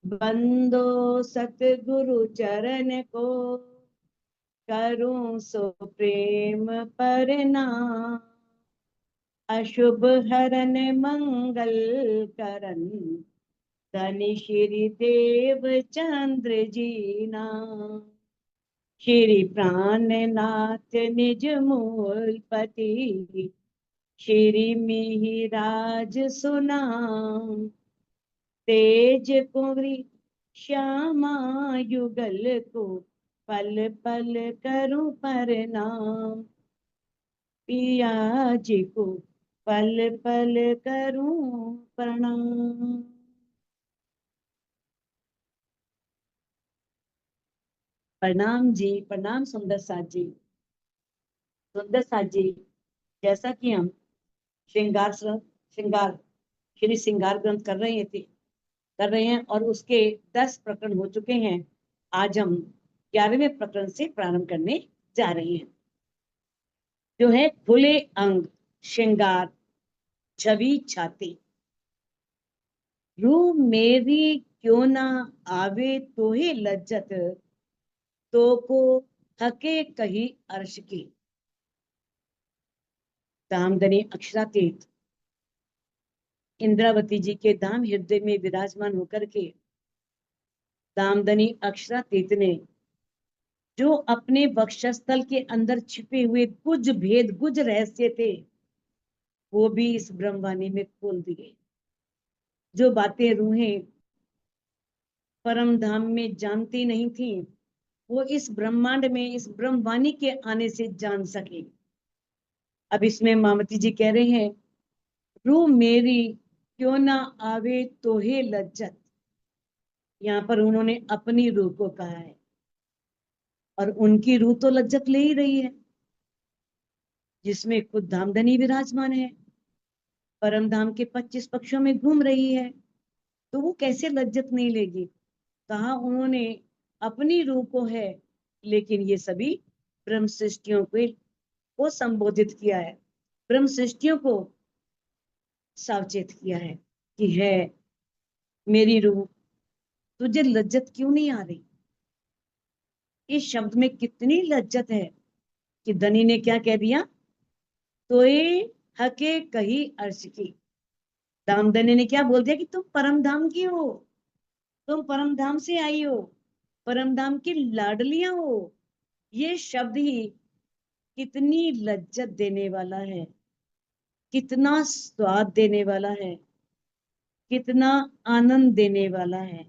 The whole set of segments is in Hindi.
बंदो सतगुरु चरण को, करूं सो प्रेम परनाम। अशुभ हरन मंगल करन, धनि श्री देव चंद्र जी नाम। श्री प्राणनाथ निज मूलपति, श्री मिहिराज सुनाम। तेज कुंवरी श्यामा युगल को, पल पल करूं प्रणाम। पिया जी को पल पल करूं प्रणाम। प्रणाम जी, प्रणाम सुंदर साथ जी। सुंदर साथ जी, जैसा कि हम श्रृंगार श्री श्रृंगार ग्रंथ कर रहे हैं और उसके 10 प्रकरण हो चुके हैं। आज हम 11वें प्रकरण से प्रारंभ करने जा रहे हैं, जो है खुले अंग श्रृंगार छवि छाती। रूह मेरी क्यों ना आवे तो ही लज्जत, तो को हके कही अर्श की। दामदनी अक्षरातीत इंद्रावती जी के धाम हृदय में विराजमान होकर के दामदनी अक्षरातीत ने जो अपने वक्षस्थल के अंदर छिपे हुए कुछ भेद कुछ रहस्य थे, वो भी इस ब्रह्मवाणी में खोल दिए। जो बातें रूहें परम धाम में जानती नहीं थी, वो इस ब्रह्मांड में इस ब्रह्मवाणी के आने से जान सके। अब इसमें मामती जी कह रहे हैं, रूह मेरी क्यों ना आवे तो हे लज्जत। यहाँ पर उन्होंने अपनी रूह को कहा है और उनकी रूह तो लज्जत ले ही रही है, जिसमें खुद धामधनी विराजमान है, परम धाम के 25 पक्षों में घूम रही है, तो वो कैसे लज्जत नहीं लेगी। कहा उन्होंने अपनी रूह को है, लेकिन ये सभी ब्रह्म सृष्टियों को संबोधित किया है, ब्रह्म सृष्टियों को सावचेत किया है कि है मेरी रूह, तुझे लज्जत क्यों नहीं आ रही। इस शब्द में कितनी लज्जत है कि धनी ने क्या कह दिया, तो ये हके कही अर्श की। दामदनी ने क्या बोल दिया कि तुम परम धाम की हो, तुम परम धाम से आई हो, परम धाम की लाडलियां हो। ये शब्द ही कितनी लज्जत देने वाला है, कितना स्वाद देने वाला है, कितना आनंद देने वाला है।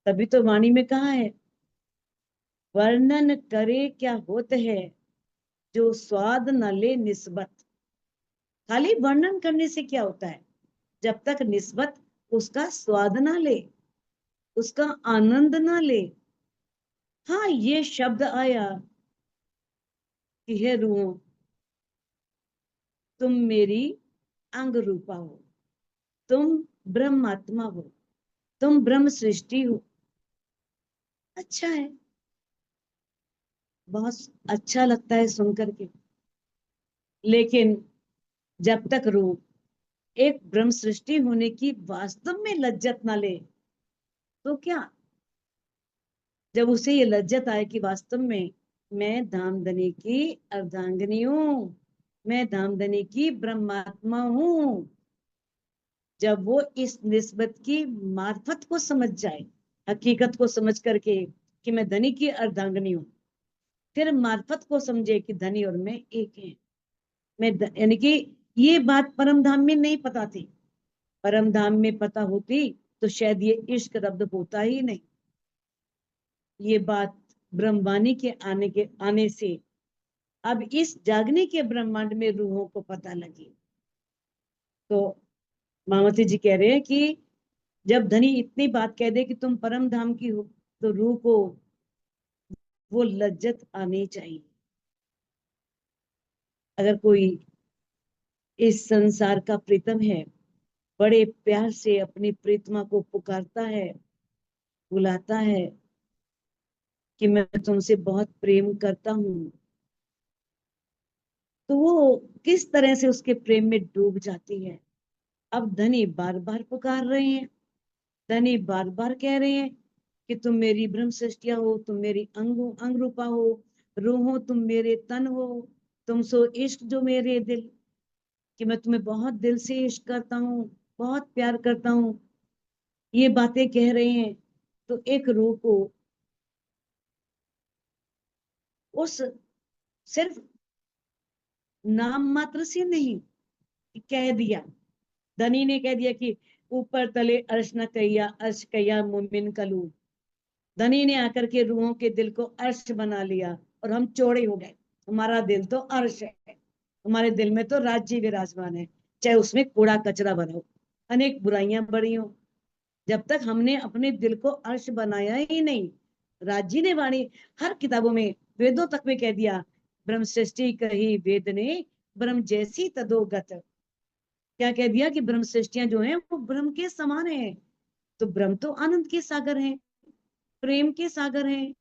तभी तो वाणी में कहा है, वर्णन करे क्या होत है, जो स्वाद न ले निस्बत। खाली वर्णन करने से क्या होता है, जब तक निस्बत उसका स्वाद ना ले, उसका आनंद ना ले। हाँ, ये शब्द आया कि हे रूह, तुम मेरी अंग रूपा हो, तुम ब्रह्मात्मा हो, तुम ब्रह्म सृष्टि हो। अच्छा है, बहुत अच्छा लगता है सुनकर के। लेकिन जब तक रूह एक ब्रह्म सृष्टि होने की वास्तव में लज्जत ना ले, तो क्या, जब उसे ये लज्जत आए कि वास्तव में मैं धामधनी की अर्धांगिनी हूं, मैं धामधनी की ब्रह्मात्मा हूं, जब वो इस निस्बत की मार्फत को समझ जाए, हकीकत को समझ करके कि मैं धनी की अर्धांगिनी हूं, फिर मार्फत को समझे कि धनी और मैं एक हैं। मैं यानी कि ये बात परम धाम में नहीं पता थी। परम धाम में पता होती तो शायद ये इश्क रब्द होता ही नहीं। ये बात ब्रह्मवाणी के आने से अब इस जागने के ब्रह्मांड में रूहों को पता लगी। तो मामती जी कह रहे हैं कि जब धनी इतनी बात कह दे कि तुम परम धाम की हो, तो रूह को वो लज्जत आनी चाहिए। अगर कोई इस संसार का प्रीतम है, बड़े प्यार से अपनी प्रीतमा को पुकारता है, बुलाता है, कि मैं तुमसे बहुत प्रेम करता हूँ, तो वो किस तरह से उसके प्रेम में डूब जाती है। अब धनी बार बार पुकार रहे हैं, धनी बार बार कह रहे हैं कि तुम मेरी ब्रह्म सृष्टिया हो, तुम मेरी अंग रूपा हो, रूह हो, तुम मेरे तन हो, तुम सो इश्क जो मेरे दिल, कि मैं तुम्हें बहुत दिल से इश्क करता हूँ, बहुत प्यार करता हूँ। ये बातें कह रहे हैं। तो एक रूह को उस सिर्फ नाम मात्र से नहीं कह दिया, धनी ने कह दिया कि ऊपर तले अर्श न कैया, अर्श कैया मोमिन कलू। धनी ने आकर के रूहों के दिल को अर्श बना लिया और हम चौड़े हो गए। हमारा दिल तो अर्श है, हमारे दिल में तो राज्य विराजमान है, चाहे उसमें कूड़ा कचरा भरा हो, अनेक बुराइयां बड़ी हो। जब तक हमने अपने दिल को अर्श बनाया ही नहीं, राज्य ने वाणी हर किताबों में, वेदों तक में कह दिया, ब्रह्म सृष्टि कही वेद ने, ब्रह्म जैसी तदोगत। क्या कह दिया कि ब्रह्म सृष्टियां जो हैं वो ब्रह्म के समान है। तो ब्रह्म तो आनंद के सागर हैं, प्रेम के सागर हैं,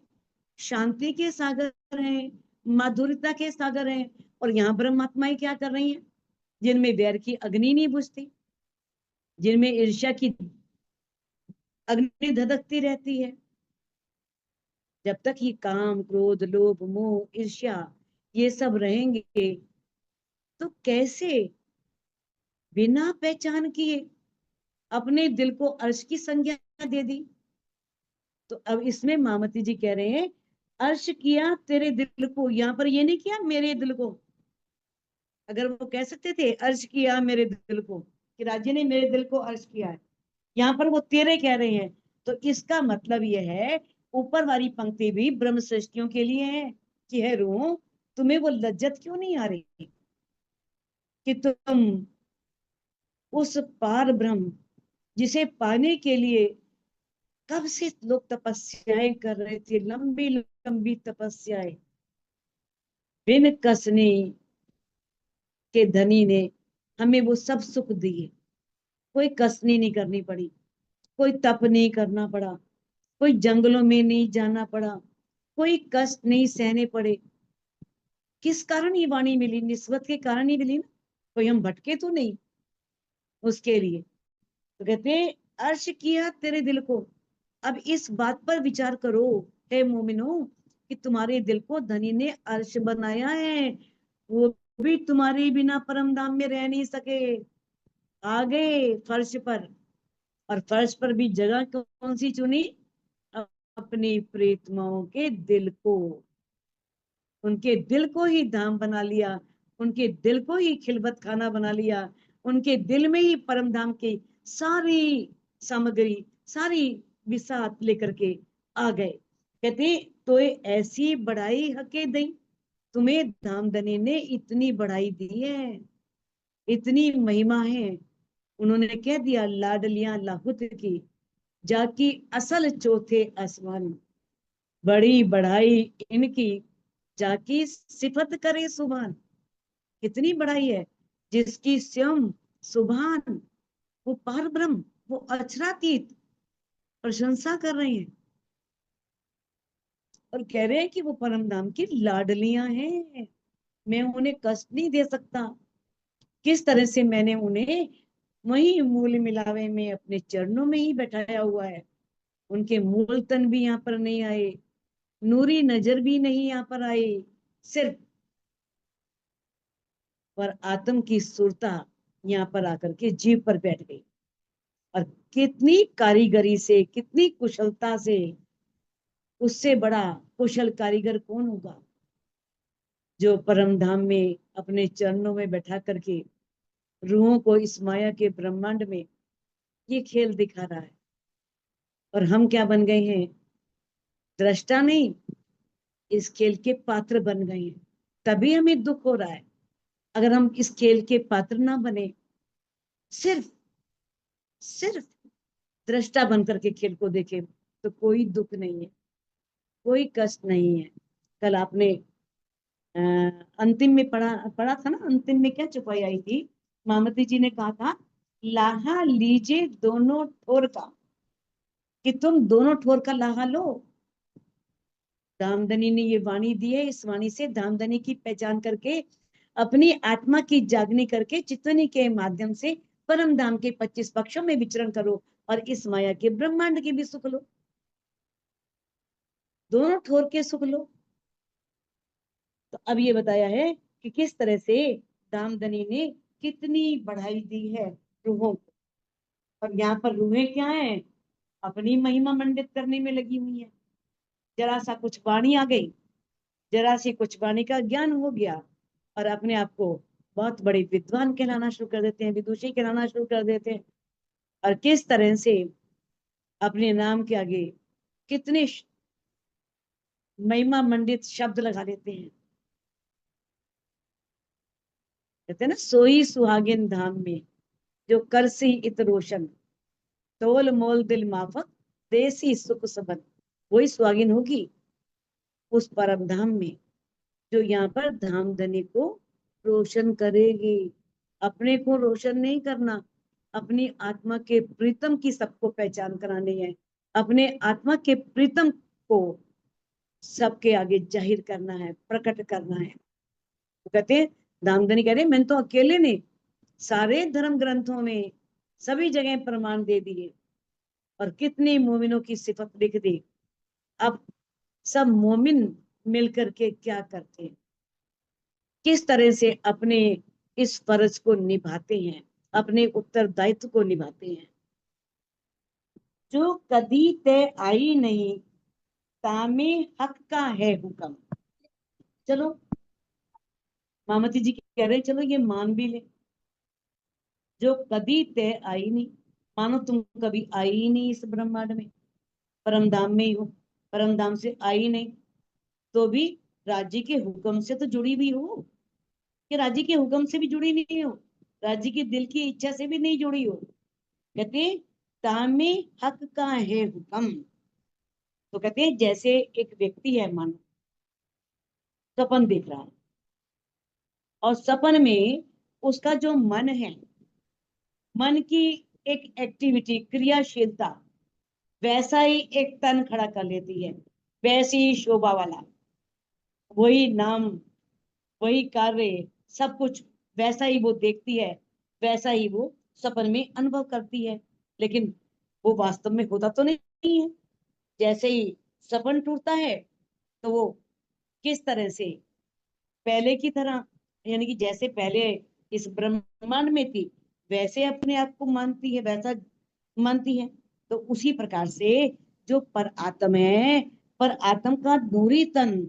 शांति के सागर हैं, माधुर्यता के सागर हैं। और यहाँ ब्रह्मात्माएं क्या कर रही हैं? जिनमें वैर की अग्नि नहीं बुझती, जिनमें ईर्ष्या की अग्नि धधकती रहती है। जब तक ये काम क्रोध लोभ मोह ईर्ष्या ये सब रहेंगे, तो कैसे बिना पहचान किए अपने दिल को अर्श की संज्ञा दे दी। तो अब इसमें मामती जी कह रहे हैं, अर्श किया तेरे दिल को, यहाँ पर ये नहीं किया मेरे दिल को। अगर वो कह सकते थे अर्श किया मेरे दिल को, कि राज्य ने मेरे दिल को अर्श किया है, यहाँ पर वो तेरे कह रहे हैं। तो इसका मतलब ये है, ऊपर वाली पंक्ति भी ब्रह्म सृष्टियों के लिए है कि है रूह, तुम्हें वो लज्जत क्यों नहीं आ रही कि तुम उस पार ब्रह्म जिसे पाने के लिए कब से लोग तपस्याएं कर रहे थे, लंबी लंबी तपस्याएं, बिन कसने के धनी ने हमें वो सब सुख दिए। कोई कसनी नहीं करनी पड़ी, कोई तप नहीं करना पड़ा, कोई जंगलों में नहीं जाना पड़ा, कोई कष्ट नहीं सहने पड़े। किस कारण ये वाणी मिली? निस्बत के कारण ही मिली ना, कोई हम भटके तो नहीं उसके लिए। तो कहते हैं अर्श किया तेरे दिल को। अब इस बात पर विचार करो हे मोमिनो, कि तुम्हारे दिल को धनी ने अर्श बनाया है, वो भी तुम्हारे बिना परम धाम में रह नहीं सके, आ गए फर्श पर। और फर्श पर भी जगह कौन सी चुनी? अपनी प्रीतमाओं के दिल को, उनके दिल को ही धाम बना लिया, उनके दिल को ही खिलबत खाना बना लिया, उनके दिल में ही परम धाम की सारी सामग्री, सारी बिसात लेकर के आ गए। कहते तो ऐसी बढ़ाई हके दई, तुम्हें धामधनी ने इतनी बढ़ाई दी है, इतनी महिमा है। उन्होंने कह दिया लाडलियां लाहुत की, जाकी असल चौथे आसमान, बड़ी बढ़ाई इनकी, जाकी सिफत करे सुभान। कितनी बढ़ाई है, जिसकी स्वयं सुभान, वो पार ब्रह्म, वो अक्षरातीत प्रशंसा कर रहे हैं और कह रहे हैं कि वो परम धाम की लाडलियां हैं, मैं उन्हें कष्ट नहीं दे सकता। किस तरह से मैंने उन्हें वही मूल मिलावे में अपने चरणों में ही बैठाया हुआ है। उनके मूल तन भी यहाँ पर नहीं आए, नूरी नजर भी नहीं यहाँ पर आई, सिर्फ पर आत्म की सुरता यहाँ पर आकर के जीव पर बैठ गई। और कितनी कारीगरी से, कितनी कुशलता से, उससे बड़ा कुशल कारीगर कौन होगा जो परम धाम में अपने चरणों में बैठा करके रूहों को इस माया के ब्रह्मांड में ये खेल दिखा रहा है। और हम क्या बन गए हैं? दृष्टा नहीं, इस खेल के पात्र बन गए हैं। तभी हमें दुख हो रहा है। अगर हम इस खेल के पात्र ना बने, सिर्फ सिर्फ दृष्टा बन करके खेल को देखे, तो कोई दुख नहीं है, कोई कष्ट नहीं है। कल आपने अंतिम में पढ़ा पढ़ा था ना, अंतिम में क्या चुपाई आई थी? मामती जी ने कहा था, लाहा लीजिए दोनों ठोर का, कि तुम दोनों ठोर का लाहा लो। धामधनी ने ये वाणी दी है, इस वाणी से धामधनी की पहचान करके अपनी आत्मा की जागनी करके चितवनी के माध्यम से परम धाम के 25 पक्षों में विचरण करो और इस माया के ब्रह्मांड की भी सुख लो, दोनों ठोर के सुख लो। तो अब ये बताया है कि किस तरह से दामदनी ने कितनी बढ़ाई दी है रूहों को। और यहाँ पर रूहें क्या है, अपनी महिमा मंडित करने में लगी हुई है। जरा सा कुछ वाणी आ गई, जरा सी कुछ वाणी का ज्ञान हो गया और अपने आप को बहुत बड़े विद्वान कहलाना शुरू कर देते हैं, विदुषी कहलाना शुरू कर देते हैं। और किस तरह से अपने नाम के आगे कितने महिमा मंडित शब्द लगा देते हैं। कहते हैं ना, सोई सुहागिन धाम में जो करसी इत रोशन, तोल मोल दिल माफक, देसी सुख सबन। वही सुहागिन होगी उस परम धाम में जो यहाँ पर धामधनी को रोशन करेगी। अपने को रोशन नहीं करना, अपनी आत्मा के प्रीतम की सबको पहचान करानी है, अपने आत्मा के प्रीतम को सबके आगे जाहिर करना है, प्रकट करना है। तो कहते हैं, धामधनी कह रहे मैंने तो अकेले ने सारे धर्म ग्रंथों में सभी जगह प्रमाण दे दिए और कितनी मोमिनों की सिफत लिख दी। अब सब मोमिन मिलकर के क्या करते हैं, किस तरह से अपने इस फर्ज को निभाते हैं, अपने उत्तरदायित्व को निभाते हैं। जो कदी तय आई नहीं, तामे हक का है हुक्म। चलो मामती जी कह रहे चलो ये मान भी ले, जो कदी तय आई नहीं, मानो तुम कभी आई ही नहीं इस ब्रह्मांड में, परम धाम में ही हो, परम धाम से आई नहीं, तो भी राज्य के हुक्म से तो जुड़ी भी हो, कि राज्य के हुक्म से भी जुड़ी नहीं हो, राज्य की दिल की इच्छा से भी नहीं जुड़ी हो। कहते तामे हक का है हुक्म। तो कहते हैं जैसे एक व्यक्ति है, मानो सपन देख रहा है और सपन में उसका जो मन है, मन की एक एक्टिविटी, क्रियाशीलता वैसा ही एक तन खड़ा कर लेती है, वैसी ही शोभा वाला, वही नाम, वही कार्य, सब कुछ वैसा ही वो देखती है, वैसा ही वो सपन में अनुभव करती है। लेकिन वो वास्तव में होता तो नहीं है। जैसे ही सपन टूटता है तो वो किस तरह से पहले की तरह, यानी कि जैसे पहले इस ब्रह्मांड में थी वैसे अपने आप को मानती है, वैसा मानती है। तो उसी प्रकार से जो पर आत्म है, पर आत्म का नूरी तन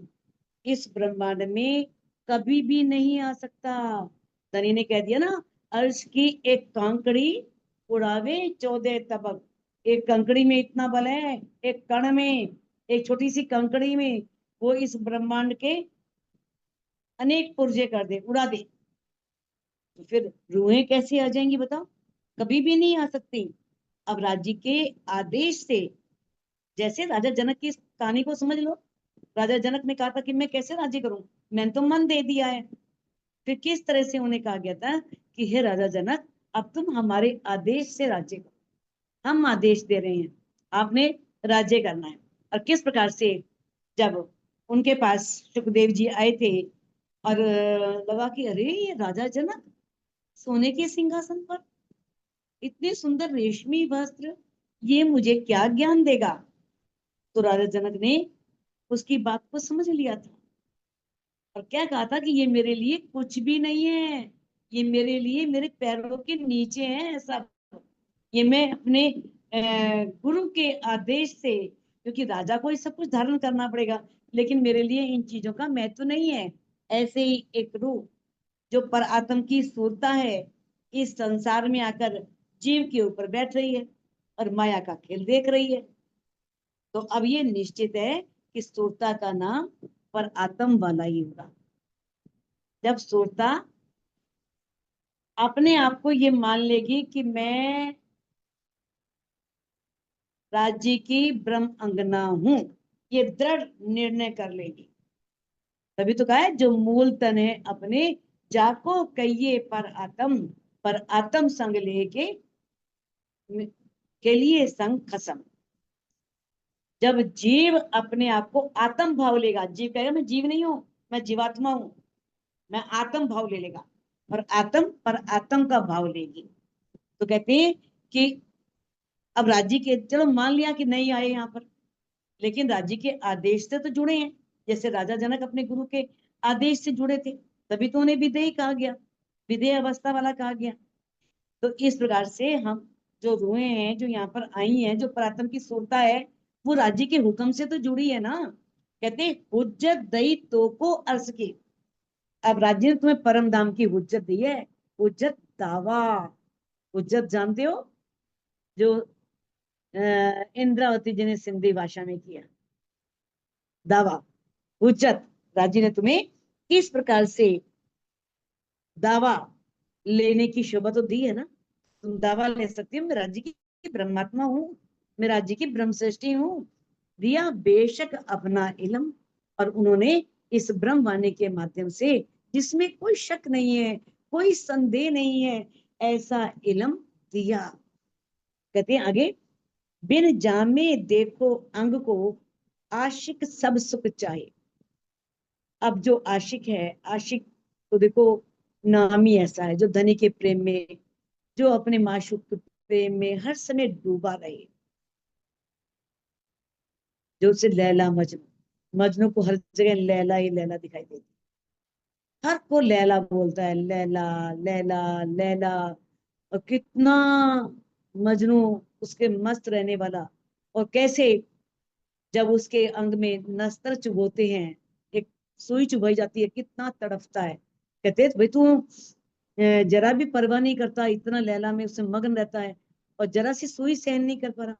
इस ब्रह्मांड में कभी भी नहीं आ सकता। धनी ने कह दिया ना, अर्श की एक कांकड़ी उड़ावे 14 तबक। एक कंकड़ी में इतना बल है, एक कण में, एक छोटी सी कंकड़ी में वो इस ब्रह्मांड के अनेक पुर्जे कर दे, उड़ा दे। तो फिर रूहें कैसे आ जाएंगी बताओ, कभी भी नहीं आ सकती। अब राज्य के आदेश से, जैसे राजा जनक की कहानी को समझ लो, राजा जनक ने कहा था कि मैं कैसे राज्य करूं, मैंने तो मन दे दिया है। फिर किस तरह से उन्हें कहा गया था कि हे राजा जनक, अब तुम हमारे आदेश से राज्य करो, हम आदेश दे रहे हैं, आपने राज्य करना है। और किस प्रकार से जब उनके पास सुखदेव जी आए थे और लगा कि अरे ये राजा जनक सोने के सिंहासन पर, इतने सुंदर रेशमी वस्त्र, ये मुझे क्या ज्ञान देगा। तो राजा जनक ने उसकी बात को समझ लिया था और क्या कहा था कि ये मेरे लिए कुछ भी नहीं है, ये मेरे लिए मेरे पैरों के नीचे है सब। ये मैं अपने गुरु के आदेश से, क्योंकि राजा को ये सब कुछ धारण करना पड़ेगा, लेकिन मेरे लिए इन चीजों का महत्व नहीं है। ऐसे ही एक रूह जो पर आत्म की सूरता है, इस संसार में आकर जीव के ऊपर बैठ रही है और माया का खेल देख रही है। तो अब ये निश्चित है कि सूरता का नाम पर आत्म वाला ही होगा। जब सूरता अपने आप को ये मान लेगी कि मैं राज्य की ब्रह्म अंगना हूं, ये दृढ़ निर्णय कर लेगी, तभी तो कहा है जो मूल तन है अपने, जाको कहिए पर आत्म संग लेके के लिए संग खसम। जब जीव अपने आप को आत्म भाव लेगा, जीव कहेगा मैं जीव नहीं हूं, मैं जीवात्मा हूं, मैं आत्म भाव ले लेगा, और आत्म पर आत्म का भाव लेगी, तो कहते हैं कि अब राज्य के, चलो मान लिया कि नहीं आए यहाँ पर, लेकिन राज्य के आदेश से तो जुड़े हैं। जैसे राजा जनक अपने गुरु के आदेश से जुड़े थे, तभी तो उन्हें विधेय कहा गया, विधेय अवस्था वाला कहा गया। तो इस प्रकार से हम जो रूहें हैं जो यहाँ पर आई हैं, जो परात्म की सुरता है, वो राज्य के हुक्म से तो जुड़ी है ना। कहते हुज्जत दई तो को अर्ज की। अब राज्य ने तुम्हें परम धाम की हुज्जत दी है। हुज्जत दावा, हुज्जत जानते हो, जो इंद्रावती जी ने सिंधी भाषा में किया दावा। हुज्जत, राज्य ने तुम्हें किस प्रकार से दावा लेने की शोभा तो दी है ना। तुम दावा ले सकती हो, मैं राज्य की ब्रह्मात्मा हूँ, मैं राज्य की ब्रह्म सृष्टि हूँ। दिया बेशक अपना इल्म, और उन्होंने इस ब्रह्म वाणी के माध्यम से, जिसमें कोई शक नहीं है, कोई संदेह नहीं है, ऐसा इल्म दिया। कहते हैं आगे, बिन जामे देखो अंग को, आशिक सब सुख चाहे। अब जो आशिक है, आशिक तो देखो नाम ही ऐसा है, जो धनी के प्रेम में, जो अपने माशूक के प्रेम में हर समय डूबा रहे, जो उसे लैला मजनू, मजनू को हर जगह लैला ही लैला दिखाई देती, हर को लैला बोलता है, लैला लैला लैला। और कितना मजनू उसके मस्त रहने वाला, और कैसे जब उसके अंग में नस्त्र चुभोते हैं, एक सुई चुभाई जाती है, कितना तड़पता है। कहते हैं भाई तू जरा भी परवाह नहीं करता, इतना लैला में उससे मगन रहता है, और जरा सी सुई सहन नहीं कर पा रहा।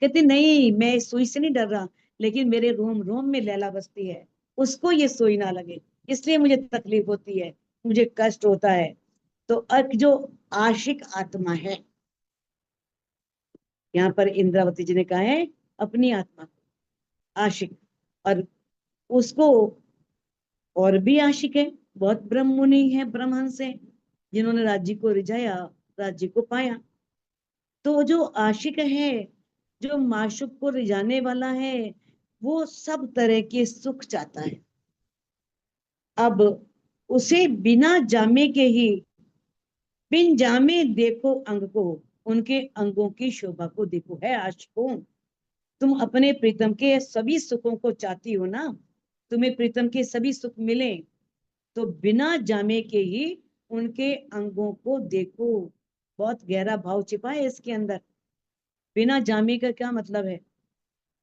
कहते नहीं, मैं इस सुई से नहीं डर रहा, लेकिन मेरे रोम रोम में लैला बसती है, उसको ये सुई ना लगे, इसलिए मुझे तकलीफ होती है, मुझे कष्ट होता है। तो एक जो आशिक आत्मा है, यहाँ पर इंद्रावती जी ने कहा है अपनी आत्मा को आशिक, और उसको और भी आशिक है, बहुत ब्रह्म मुनि है, ब्रह्महंस है, जिन्होंने राज्य को रिझाया, राज्य को पाया। तो जो आशिक है, जो माशूक को रिझाने वाला है, वो सब तरह के सुख चाहता है। अब उसे बिना जामे के ही, बिन जामे देखो अंग को, उनके अंगों की शोभा को देखो। है आशिकों, तुम अपने प्रीतम के सभी सुखों को चाहती हो ना, तुम्हें प्रीतम के सभी सुख मिले, तो बिना जामे के ही उनके अंगों को देखो। बहुत गहरा भाव छिपा है इसके अंदर। बिना जामे का क्या मतलब है?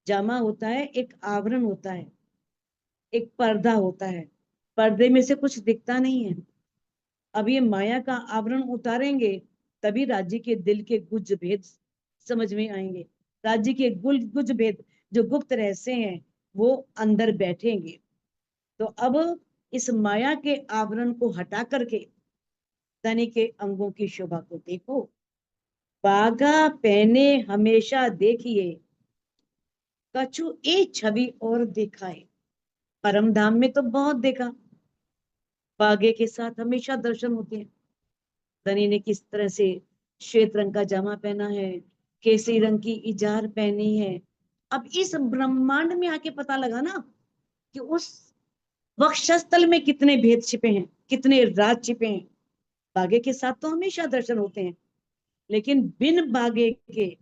जामा होता है एक आवरण होता है, एक पर्दा होता है, पर्दे में से कुछ दिखता नहीं है। अब ये माया का आवरण उतारेंगे, तभी राज्य के दिल के गुज भेद समझ में आएंगे। राज्य के गुज भेद, जो गुप्त रहस्य हैं, वो अंदर बैठेंगे। तो अब इस माया के आवरण को हटा करके तनि के अंगों की शोभा को देखो। बागा पहने हमेशा देखिए, कछु एक छवि और दिखाए। परम धाम में तो बहुत देखा, बागे के साथ हमेशा दर्शन होते हैं। धनी ने किस तरह से श्वेत रंग का जामा पहना है, केसरी रंग की इजार पहनी है। अब इस ब्रह्मांड में आके पता लगा ना कि उस वक्षस्थल में कितने भेद छिपे हैं, कितने राज छिपे हैं। बागे के साथ तो हमेशा दर्शन होते हैं, लेकिन बिन बागे के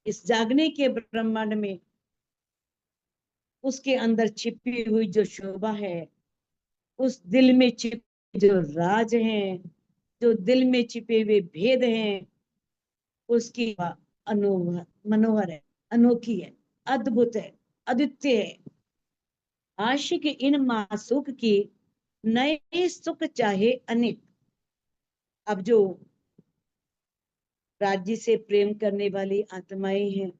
इस जागने के ब्रह्मांड में, उसके अंदर छिपी हुई जो शोभा है, उस दिल में छिपे जो राज हैं, जो दिल में छिपे हुए भेद हैं, उसकी अनोहर मनोहर है, अनोखी है, अद्भुत है, अद्वितीय है। आशिक इन मासूक की, नए सुख चाहे अनेक। अब जो राज्य से प्रेम करने वाली आत्माएं हैं,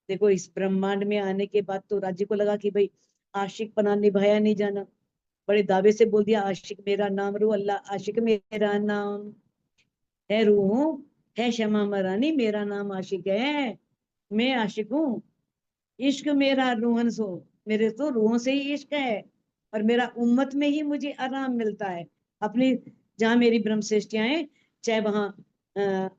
देखो इस ब्रह्मांड में आने के बाद तो राज्य को लगा कि भाई आशिक पना निभाया नहीं जाना, बड़े दावे से बोल दिया आशिक मेरा नाम रू अल्लाह, आशिक मेरा नाम है रूह, है क्षमा मरानी, मेरा नाम आशिक है, मैं आशिक हूँ। इश्क मेरा रूहन सो, मेरे तो रूहों से ही इश्क है, और मेरा उम्मत में ही मुझे आराम मिलता है। अपनी जहाँ मेरी ब्रह्म सृष्टियां हैं, चाहे वहां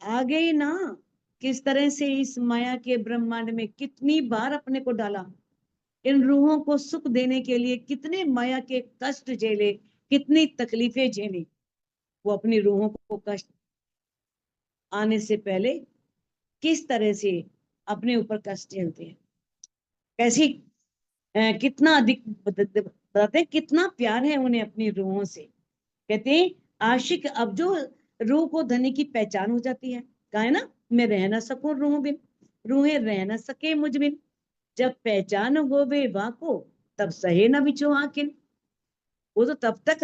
आ गई ना, किस तरह से इस माया के ब्रह्मांड में कितनी बार अपने को डाला, इन रूहों को सुख देने के लिए कितने माया के कष्ट झेले, कितनी तकलीफें झेली। वो अपनी रूहों को कष्ट आने से पहले किस तरह से अपने ऊपर कष्ट झेलते हैं, कैसी कितना अधिक बताते हैं, कितना प्यार है उन्हें अपनी रूहों से। कहते हैं आशिक, अब जो रूह को धनी की पहचान हो जाती है, कहा है ना, मैं रह ना सकूं रूह बिन, रूहें रह ना सके मुझ बिन, जब पहचान होवे वाको तब सहे न बिछो आकिन। वो तो तब तक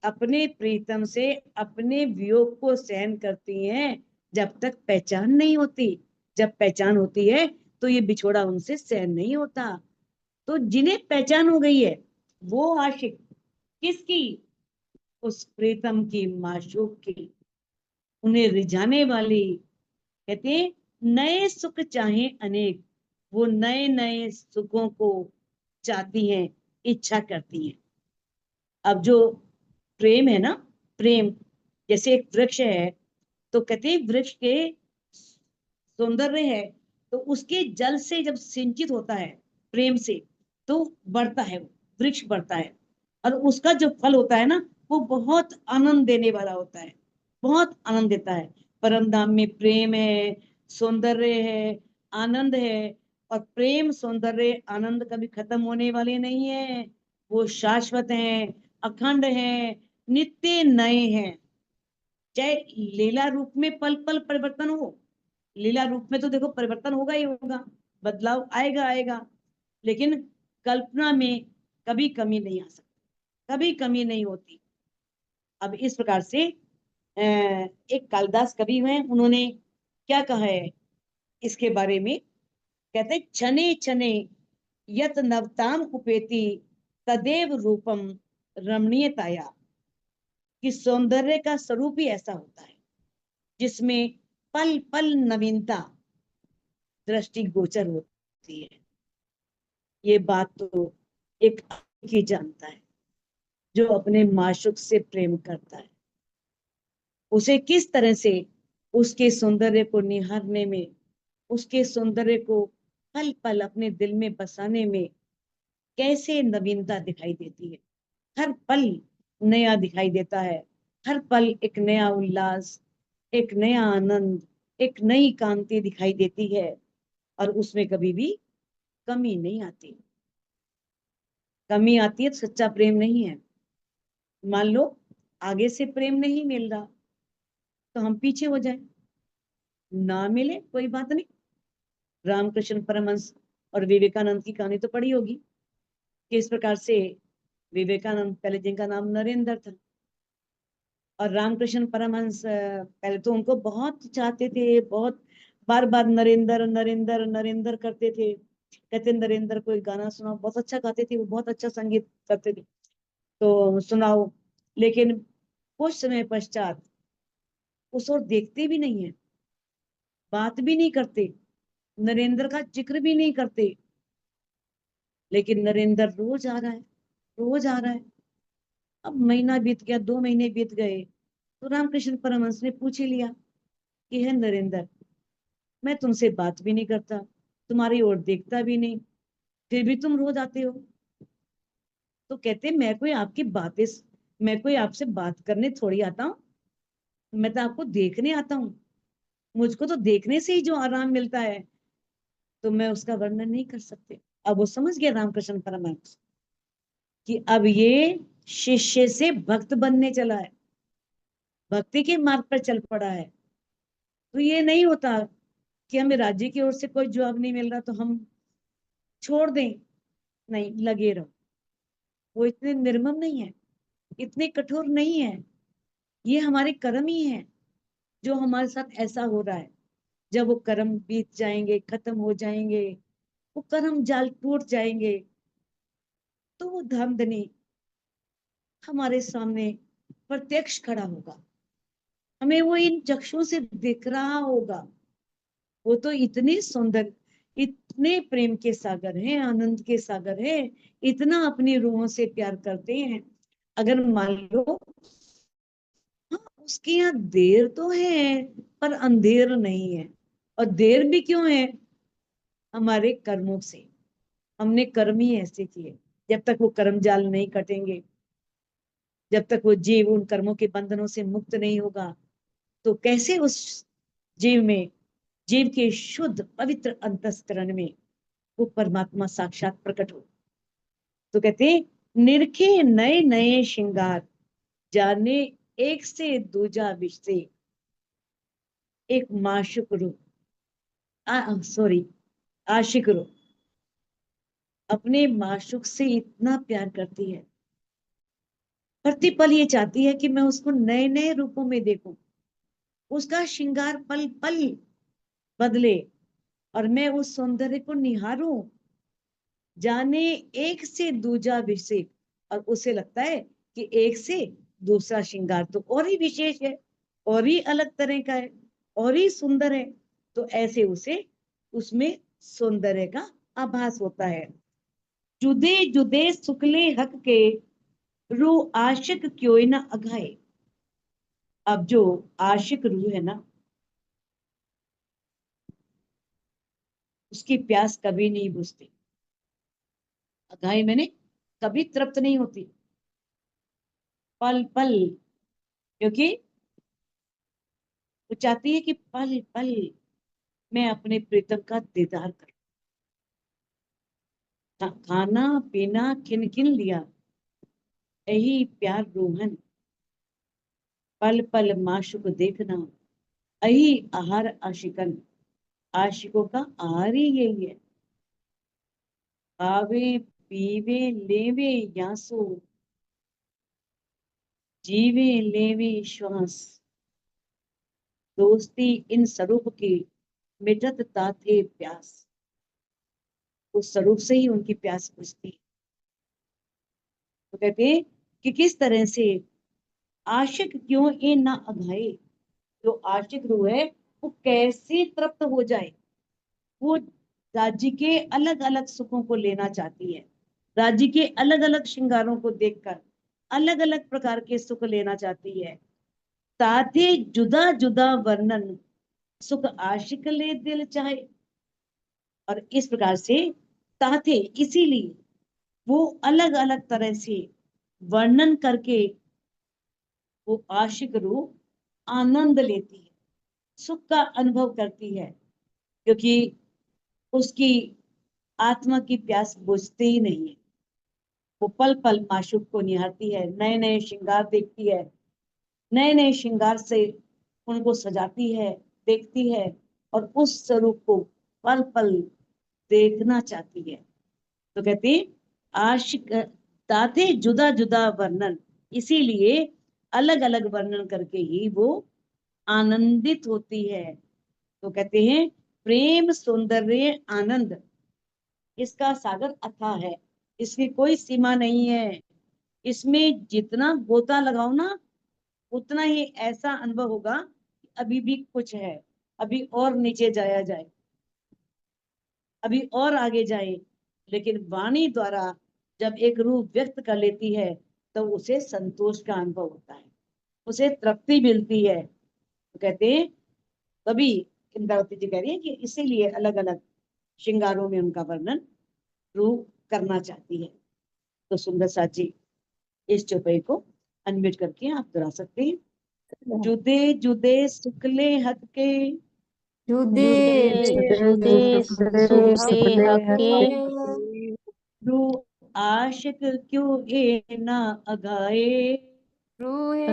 अपने प्रीतम से अपने वियोग को सहन करती हैं जब तक पहचान नहीं होती। जब पहचान होती है तो ये बिछोड़ा उनसे सहन नहीं होता। तो जिन्हें पहचान हो गई है वो आशिक, किसकी, उस प्रीतम की, माशूक की, उन्हें रिझाने वाली। कहते हैं नए सुख चाहे अनेक, वो नए नए सुखों को चाहती हैं, इच्छा करती हैं। अब जो प्रेम है ना, प्रेम जैसे एक वृक्ष है, तो कहते हैं वृक्ष के सौंदर्य है तो उसके जल से जब सिंचित होता है प्रेम से, तो बढ़ता है, वृक्ष बढ़ता है, और उसका जो फल होता है ना वो बहुत आनंद देने वाला होता है, बहुत आनंद देता है। परम धाम में प्रेम है, सौंदर्य है, आनंद है, और प्रेम सौंदर्य आनंद कभी खत्म होने वाले नहीं है, वो शाश्वत हैं, अखंड हैं, नित्य नए हैं। चाहे लीला रूप में पल पल परिवर्तन हो, लीला रूप में तो देखो परिवर्तन होगा ही होगा, बदलाव आएगा आएगा, लेकिन कल्पना में कभी कमी नहीं आ सकती, कभी कमी नहीं होती। अब इस प्रकार से एक कालिदास कवि हैं, उन्होंने क्या कहा है इसके बारे में। कहते छने छने यत नवताम उपेति तदेव रूपम रमणीयताया, कि सौंदर्य का स्वरूप ही ऐसा होता है जिसमें पल पल नवीनता दृष्टि गोचर होती है। ये बात तो एक ही जानता है जो अपने माशूक से प्रेम करता है, उसे किस तरह से उसके सौंदर्य को निहारने में, उसके सौंदर्य को पल पल अपने दिल में बसाने में कैसे नवीनता दिखाई देती है। हर पल नया दिखाई देता है, हर पल एक नया उल्लास, एक नया आनंद, एक नई कांति दिखाई देती है, और उसमें कभी भी कमी नहीं आती। कमी आती है तो सच्चा प्रेम नहीं है। मान लो आगे से प्रेम नहीं मिल रहा तो हम पीछे हो जाए, ना मिले कोई बात नहीं। रामकृष्ण परमहंस और विवेकानंद की कहानी तो पढ़ी होगी कि इस प्रकार से विवेकानंद, पहले जिनका नाम नरेंद्र था, और रामकृष्ण परमहंस पहले तो उनको बहुत चाहते थे, बहुत बार बार नरेंद्र नरेंद्र नरेंद्र करते थे। कहते नरेंद्र कोई गाना सुनाओ, बहुत अच्छा गाते थे वो, बहुत अच्छा संगीत करते थे, तो सुनाओ। लेकिन कुछ समय पश्चात उस ओर देखते भी नहीं है, बात भी नहीं करते, नरेंद्र का जिक्र भी नहीं करते। लेकिन नरेंद्र रोज आ रहा है, रोज आ रहा है। अब महीना बीत गया, 2 महीने बीत गए, तो रामकृष्ण परमहंस ने पूछ ही लिया कि है नरेंद्र, मैं तुमसे बात भी नहीं करता, तुम्हारी ओर देखता भी नहीं, फिर भी तुम रोज आते हो। तो कहते मैं कोई आपसे बात करने थोड़ी आता हूँ, मैं तो आपको देखने आता हूँ। मुझको तो देखने से ही जो आराम मिलता है, तो मैं उसका वर्णन नहीं कर सकते। अब वो समझ गया रामकृष्ण परमहंस कि अब ये शिष्य से भक्त बनने चला है, भक्ति के मार्ग पर चल पड़ा है। तो ये नहीं होता कि हमें राज्य की ओर से कोई जवाब नहीं मिल रहा तो हम छोड़ दें, नहीं, लगे रहो। वो इतने निर्मम नहीं है, इतने कठोर नहीं है। ये हमारे कर्म ही है जो हमारे साथ ऐसा हो रहा है। जब वो कर्म बीत जाएंगे, खत्म हो जाएंगे, वो कर्म जाल टूट जाएंगे, तो वो धामधनी हमारे सामने प्रत्यक्ष खड़ा होगा, हमें वो इन चक्षुओं से दिख रहा होगा। वो तो इतने सुंदर, इतने प्रेम के सागर हैं, आनंद के सागर हैं, इतना अपनी रूहों से प्यार करते हैं। अगर मान लो हाँ उसके यहाँ देर तो है पर अंधेर नहीं है, और देर भी क्यों है? हमारे कर्मों से। हमने कर्म ही ऐसे किए। जब तक वो कर्म जाल नहीं कटेंगे, जब तक वो जीव उन कर्मों के बंधनों से मुक्त नहीं होगा, तो कैसे उस जीव में, जीव के शुद्ध पवित्र अंतस्करण में वो परमात्मा साक्षात प्रकट हो। तो कहते हैं, निरखे नए नए श्रृंगार, जाने एक से दूजा विषय, एक माशुक रू, सॉरी, आशिक रू अपने माशुक से इतना प्यार करती है, प्रतिपल ये चाहती है कि मैं उसको नए नए रूपों में देखूं, उसका श्रृंगार पल पल बदले और मैं उस सौंदर्य को निहारूं। जाने एक से दूजा विषय, और उसे लगता है कि एक से दूसरा श्रृंगार तो और ही विशेष है, और ही अलग तरह का है, और ही सुंदर है। तो ऐसे उसे उसमें सौंदर्य का आभास होता है। जुदे जुदे सुकले हक के, रू आशिक क्यों न अघाए। अब जो आशिक रूह है ना, उसकी प्यास कभी नहीं बुझती। अघाई मैंने कभी तृप्त नहीं होती, पल पल, क्योंकि वो चाहती है कि पल पल मैं अपने प्रीतम का दीदार करूं। खाना पीना किन किन लिया, यही प्यार रूहन, पल पल माशुक देखना, यही आहार आशिकन। आशिकों का आहार ही यही है। खावे पीवे लेवे यासो, जीवे लेवे श्वास, दोस्ती इन स्वरूप की, मिटत ताथे प्यास। उस स्वरूप से ही उनकी प्यास बुझती है। तो कहते हैं कि किस तरह से आशिक क्यों ये ना अघाए, जो आशिक रूह है वो कैसे तृप्त हो जाए। वो राज्य के अलग अलग सुखों को लेना चाहती है, राज्य के अलग अलग श्रृंगारों को देखकर अलग अलग प्रकार के सुख लेना चाहती है। ताथे जुदा जुदा वर्णन, सुख आशिक ले दिल चाहे। और इस प्रकार से ताथे, इसीलिए वो अलग अलग तरह से वर्णन करके वो आशिक रूह आनंद लेती है, सुख का अनुभव करती है, क्योंकि उसकी आत्मा की प्यास बुझती ही नहीं है। वो पल पल माशूक को निहारती है, नए नए श्रृंगार देखती है, नए नए श्रृंगार से उनको सजाती है, देखती है, और उस स्वरूप को पल पल देखना चाहती है। तो कहते हैं आशिक ताते जुदा जुदा वर्णन, इसीलिए अलग अलग वर्णन करके ही वो आनंदित होती है। तो कहते हैं प्रेम सौंदर्य आनंद, इसका सागर अथाह है, इसकी कोई सीमा नहीं है। इसमें जितना गोता लगाओ ना, उतना ही ऐसा अनुभव होगा कि अभी भी कुछ है, अभी और नीचे जाया जाए, अभी और आगे जाए। लेकिन वाणी द्वारा जब एक रूह व्यक्त कर लेती है, तो उसे संतोष का अनुभव होता है, उसे तृप्ति मिलती है। तो कहते हैं, तभी इंद्रावती जी कह रही है कि इसीलिए अलग अलग श्रृंगारों में उनका वर्णन रूह करना चाहती है। तो सुंदर साथ जी इस चौपाई को अनम्यूट करके आप दोहरा सकते हैं। जुदे जुदे सुखले हक के, जुदे जुदे जुदे हके, रूह आशिक क्यों ए ना अगाए। रूहे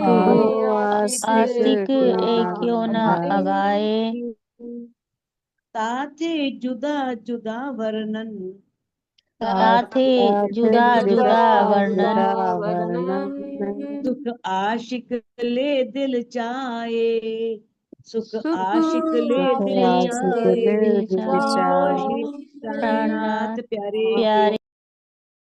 आशिक क्यों न अगाए। अगाए। ताथे जुदा जुदा वर्णन, ताथे जुदा जुदा वर्णन, सुख आशिक ले दिल चाहे, सुख आशिक ले दिल चाहे। दिल बोलिए चाहे। प्राणनाथ प्यारे प्यारे